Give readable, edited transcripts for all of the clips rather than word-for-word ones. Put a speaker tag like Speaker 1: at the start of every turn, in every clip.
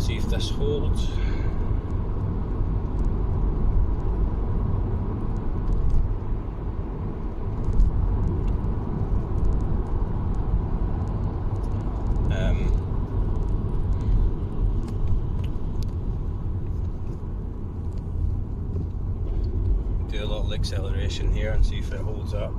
Speaker 1: see if this holds. Do a little acceleration here and see if it holds up.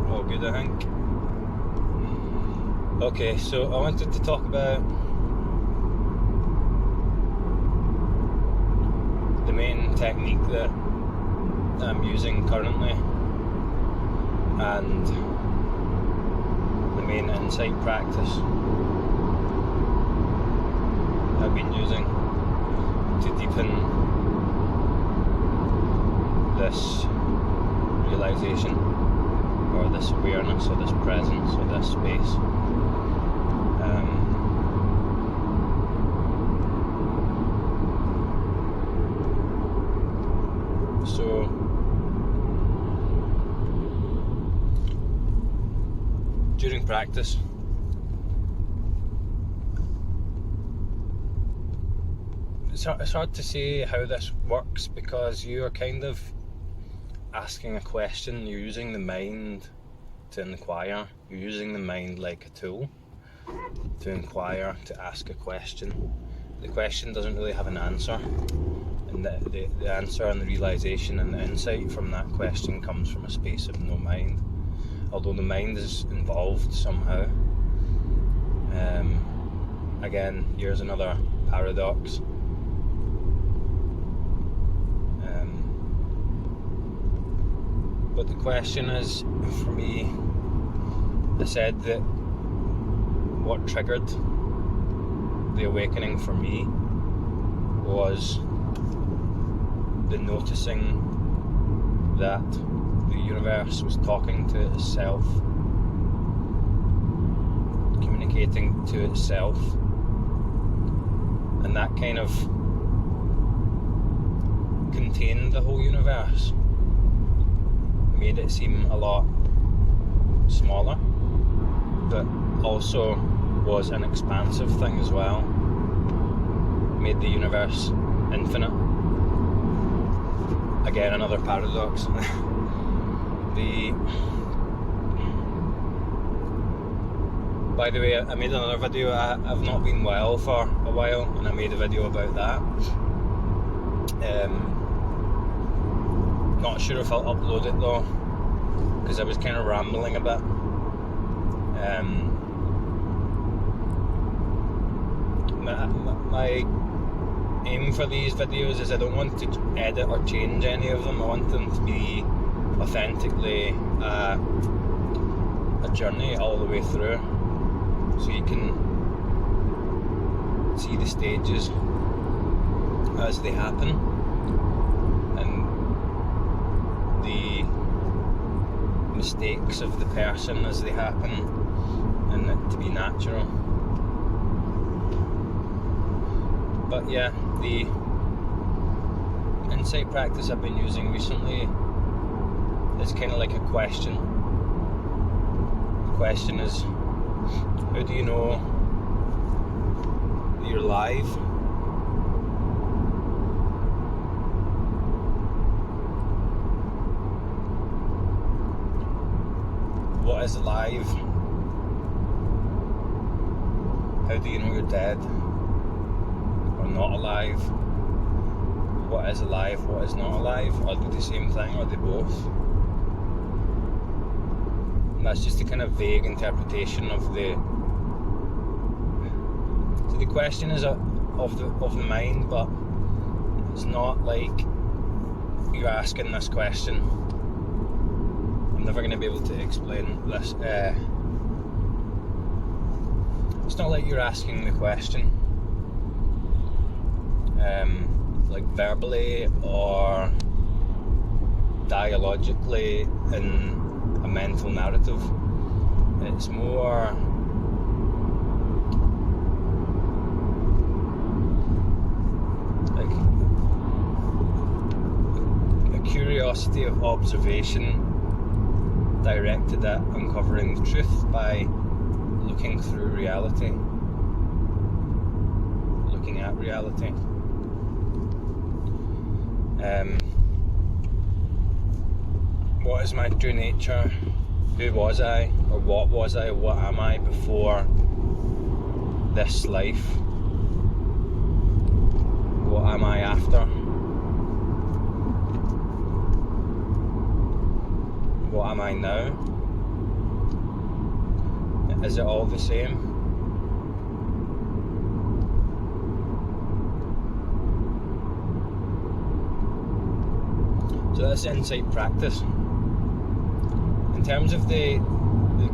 Speaker 1: All good, I think. Okay, so I wanted to talk about the main technique that I'm using currently and the main insight practice I've been using to deepen this realization or this awareness or this presence or this space. So during practice, it's hard to say how this works because you are kind of asking a question. You're using the mind to inquire. You're using the mind like a tool to inquire, to ask a question. The question doesn't really have an answer, and the answer and the realization and the insight from that question comes from a space of no mind, although the mind is involved somehow. Again, here's another paradox. But the question is, for me, I said that what triggered the awakening for me was the noticing that the universe was talking to itself, communicating to itself, and that kind of contained the whole universe, made it seem a lot smaller, but also was an expansive thing as well, made the universe infinite. Again, another paradox. By the way, I made another video. I've not been well for a while, and I made a video about that. Not sure if I'll upload it though, because I was kind of rambling a bit. My aim for these videos is I don't want to edit or change any of them. I want them to be authentically a journey all the way through, so you can see the stages as they happen and the mistakes of the person as they happen, and it to be natural. But yeah, the insight practice I've been using recently is kind of like a question. The question is, how do you know that you're alive? What is alive? How do you know you're dead or not alive? What is alive? What is not alive? Are they the same thing? Or are they both? And that's just a kind of vague interpretation of the. So the question is of the mind, but it's not like you're asking this question. I'm never going to be able to explain this. It's not like you're asking the question, like verbally or dialogically in a mental narrative. It's more like curiosity of observation directed at uncovering the truth by looking through reality, looking at reality. What is my true nature? Who was I, or what was I, or what am I before this life? What am I after? What am I now? Is it all the same? So that's insight practice. In terms of the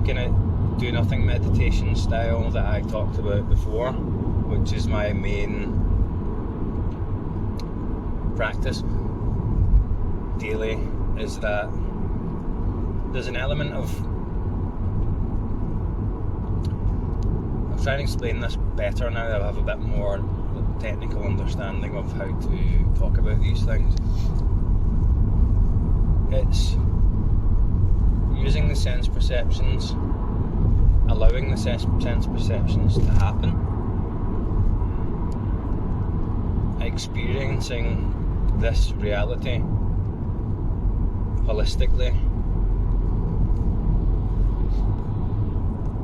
Speaker 1: kind of do nothing meditation style that I talked about before, which is my main practice daily, is that there's an element of, I'm trying to explain this better now that I have a bit more technical understanding of how to talk about these things. It's using the sense perceptions, allowing the sense perceptions to happen, experiencing this reality holistically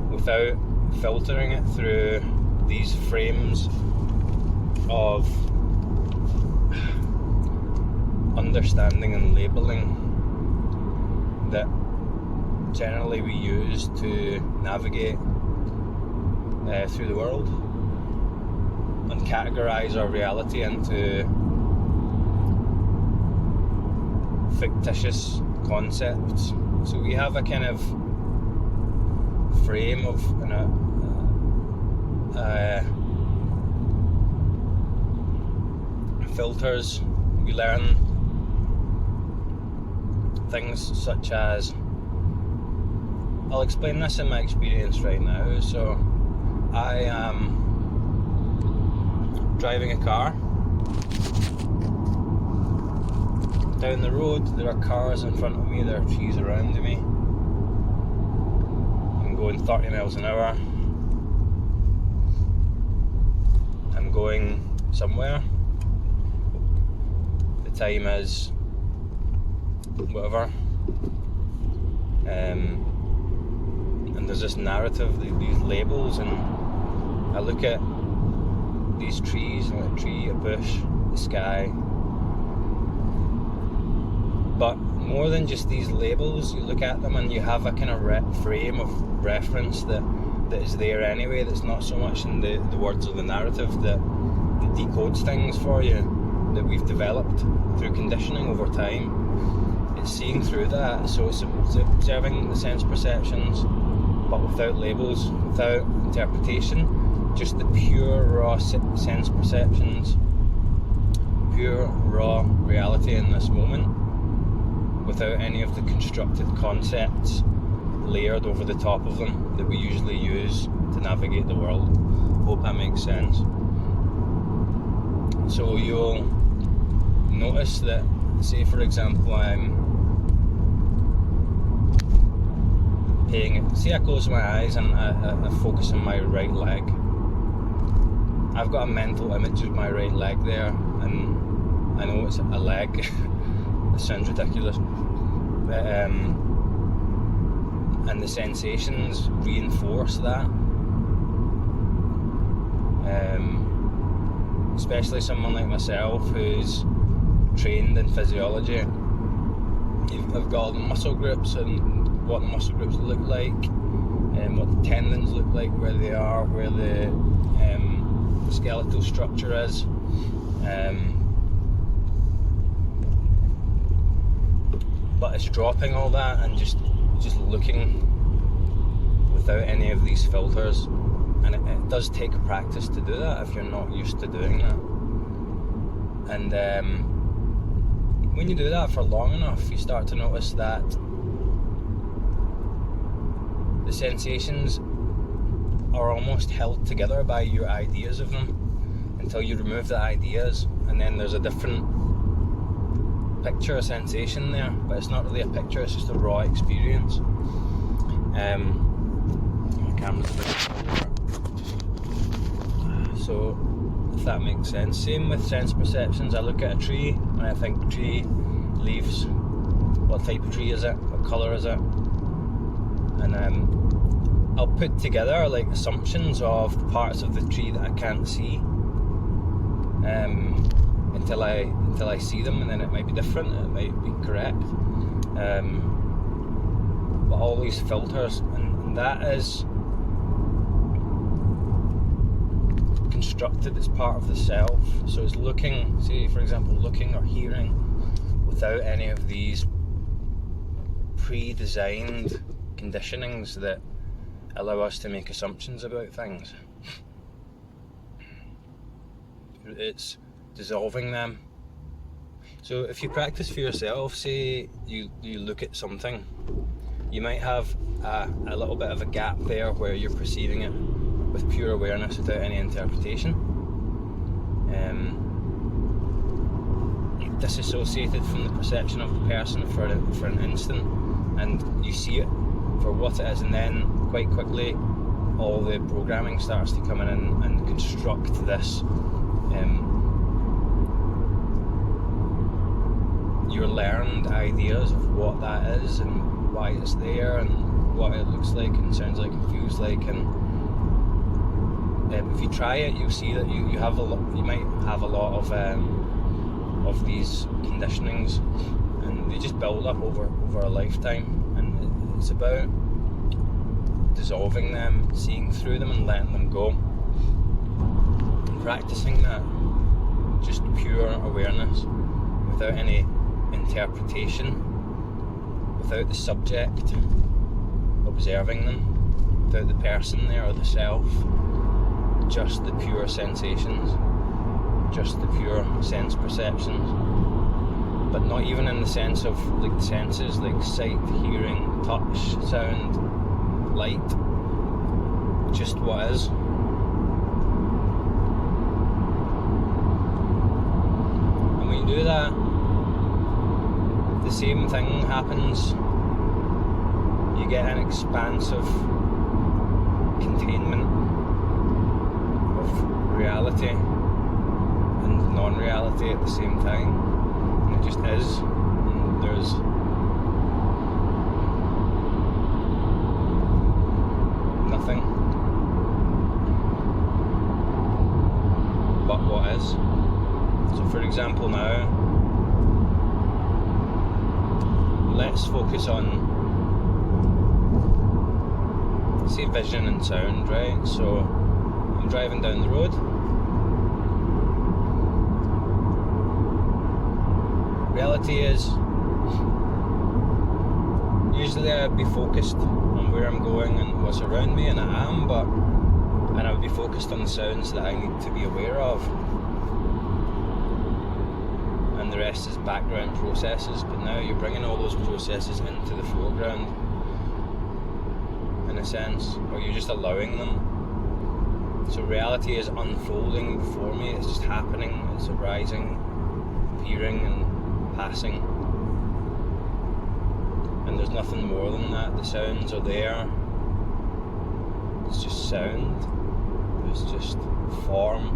Speaker 1: without filtering it through these frames of understanding and labelling that generally we use to navigate through the world and categorise our reality into fictitious concepts. So we have a kind of frame of filters. We learn things such as, I'll explain this in my experience right now. So I am driving a car. Down the road there are cars in front of me, there are trees around me. I'm going 30 miles an hour. I'm going somewhere. The time is whatever. And there's this narrative, these labels, and I look at these trees, a tree, a bush, the sky. But more than just these labels, you look at them and you have a kind of frame of reference that is there anyway, that's not so much in the words of the narrative that decodes things for you, that we've developed through conditioning over time. It's seeing through that, so it's observing the sense perceptions, but without labels, without interpretation, just the pure raw sense perceptions, pure raw reality in this moment, without any of the constructed concepts layered over the top of them that we usually use to navigate the world. Hope that makes sense. So you'll notice that, say for example, I close my eyes and I focus on my right leg. I've got a mental image of my right leg there, and I know it's a leg. It sounds ridiculous. And the sensations reinforce that. Especially someone like myself who's trained in physiology. I've got all the muscle groups and what the muscle groups look like, and what the tendons look like, where they are, where the skeletal structure is. But it's dropping all that and just looking without any of these filters, and it does take a practice to do that if you're not used to doing that. And when you do that for long enough, you start to notice that the sensations are almost held together by your ideas of them until you remove the ideas, and then there's a different picture, a sensation there, but it's not really a picture, it's just a raw experience. The camera's a bit slower. So, if that makes sense. Same with sense perceptions. I look at a tree and I think tree, leaves, what type of tree is it, what colour is it, and I'll put together like assumptions of the parts of the tree that I can't see until I see them, and then it might be different, it might be correct, but all these filters, and that is constructed as part of the self. So it's looking, say for example, looking or hearing without any of these pre-designed conditionings that allow us to make assumptions about things. It's dissolving them. So if you practice for yourself, say you look at something, you might have a little bit of a gap there where you're perceiving it with pure awareness without any interpretation. You're disassociated from the perception of the person for an instant, and you see it for what it is, and then quite quickly all the programming starts to come in and construct this your learned ideas of what that is and why it's there and what it looks like and sounds like and feels like, and if you try it, you'll see that you might have a lot of these conditionings, and they just build up over a lifetime, and it's about dissolving them, seeing through them and letting them go, and practicing that just pure awareness without any interpretation, without the subject observing them, without the person there or the self, just the pure sensations, just the pure sense perceptions, but not even in the sense of like the senses like sight, hearing, touch, sound, light, just what is. And when you do that, the same thing happens. You get an expansive containment of reality and non-reality at the same time, and it just is, and there's nothing but what is. So for example now, let's focus on, say, vision and sound, right? So I'm driving down the road. Reality is, usually I'd be focused on where I'm going and what's around me, and I am, and I would be focused on the sounds that I need to be aware of, and the rest is background processes. But now you're bringing all those processes into the foreground, in a sense, or you're just allowing them. So reality is unfolding before me, it's just happening, it's arising, appearing and passing, and there's nothing more than that. The sounds are there, it's just sound, it's just form,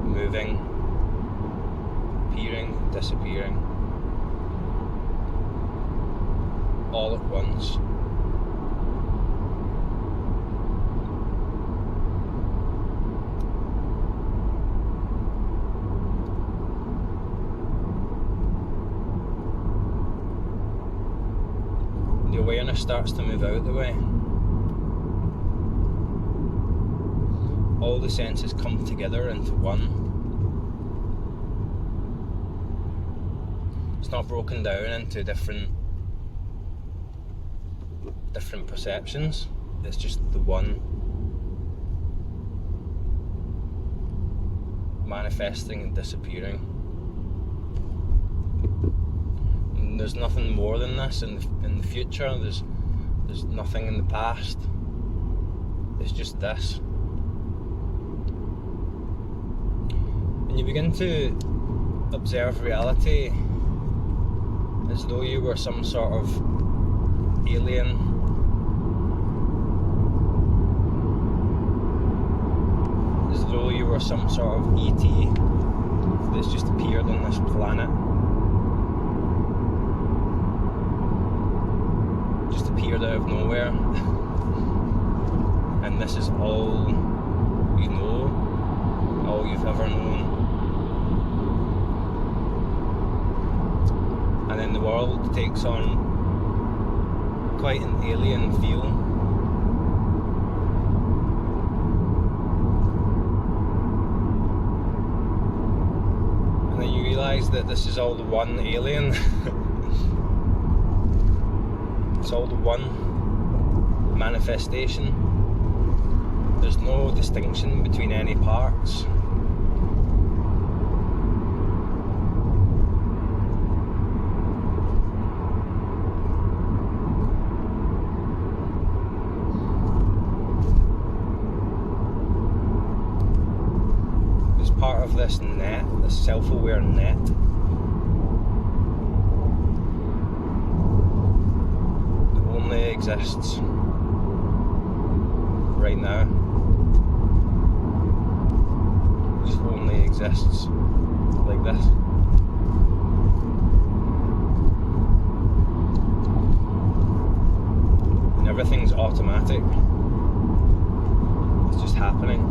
Speaker 1: moving, appearing, disappearing, all at once. The awareness starts to move out the way. All the senses come together into one. It's not broken down into different perceptions. It's just the one manifesting and disappearing. And there's nothing more than this in the future. There's nothing in the past. It's just this. When you begin to observe reality as though you were some sort of alien, as though you were some sort of ET that's just appeared on this planet, just appeared out of nowhere, and this is all you know, all you've ever known. And then the world takes on quite an alien feel. And then you realise that this is all the one alien. It's all the one manifestation. There's no distinction between any parts. Part of this net, this self-aware net, that only exists right now, just only exists like this. And everything's automatic, it's just happening.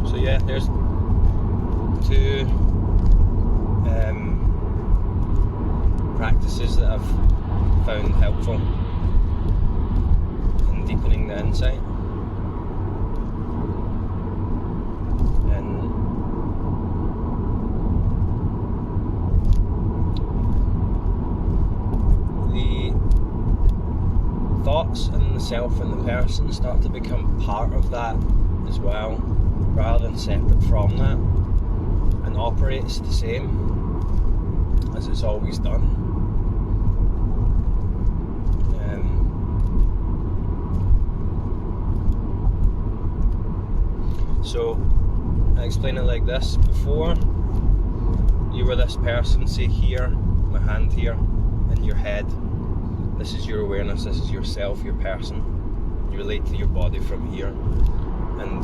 Speaker 1: So yeah, there's two practices that I've found helpful in deepening the insight. And the thoughts and the self and the person start to become part of that as well, rather than separate from that, and operates the same as it's always done. So I explain it like this: before, you were this person, say here, my hand here, in your head. This is your awareness, this is yourself, your person. You relate to your body from here, and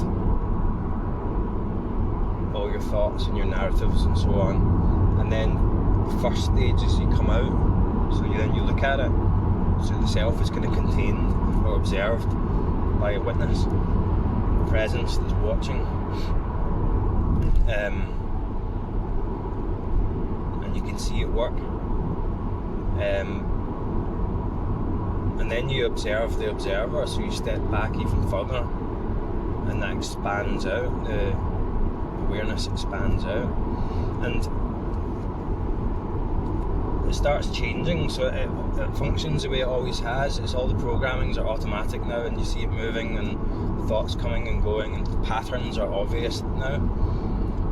Speaker 1: all your thoughts and your narratives and so on. And then the first stage is you come out, so then you look at it, so the self is kind of contained or observed by a witness, a presence that's watching, and you can see it work, and then you observe the observer, so you step back even further, and that expands out, the awareness expands out, and it starts changing, so it functions the way it always has. It's all the programmings are automatic now, and you see it moving, and the thoughts coming and going, and the patterns are obvious now.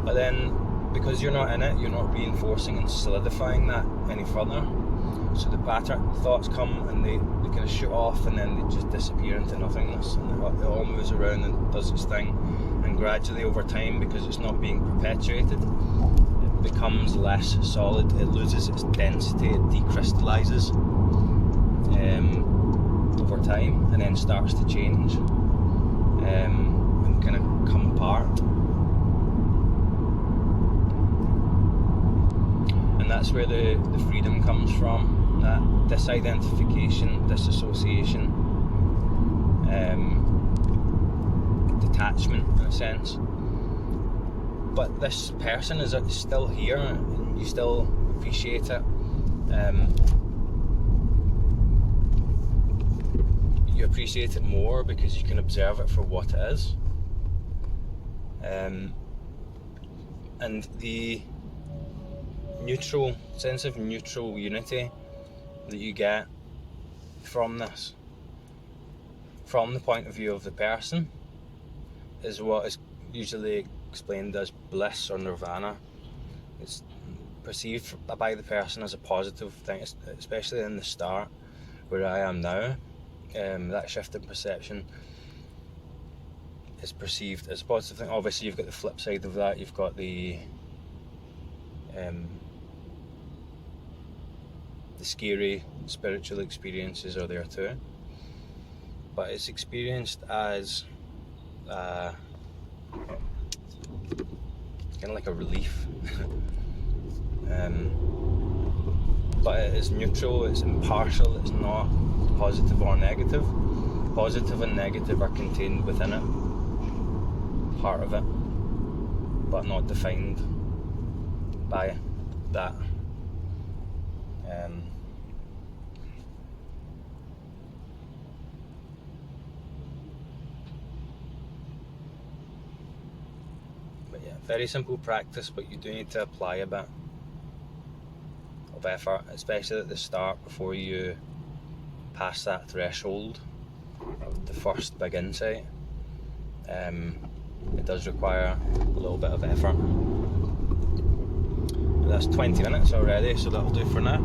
Speaker 1: But then, because you're not in it, you're not reinforcing and solidifying that any further. So the thoughts come and they kind of shoot off, and then they just disappear into nothingness, and it all moves around and does its thing. And gradually over time, because it's not being perpetuated, it becomes less solid, it loses its density, it decrystallizes over time, and then starts to change and kind of come apart. And that's where the freedom comes from, that disidentification, disassociation, detachment in a sense. But this person is still here, and you still appreciate it. You appreciate it more because you can observe it for what it is. And the sense of neutral unity that you get from this, from the point of view of the person, is what is usually explained as bliss or nirvana. It's perceived by the person as a positive thing, especially in the start, where I am now. That shift in perception is perceived as a positive thing. Obviously, you've got the flip side of that. You've got the The scary spiritual experiences are there too, but it's experienced as kind of like a relief. But it is neutral, it's impartial, it's not positive or negative. Positive and negative are contained within it, part of it, but not defined by that. But yeah, very simple practice, but you do need to apply a bit of effort, especially at the start before you pass that threshold of the first big insight. It does require a little bit of effort. That's 20 minutes already, so that'll do for now.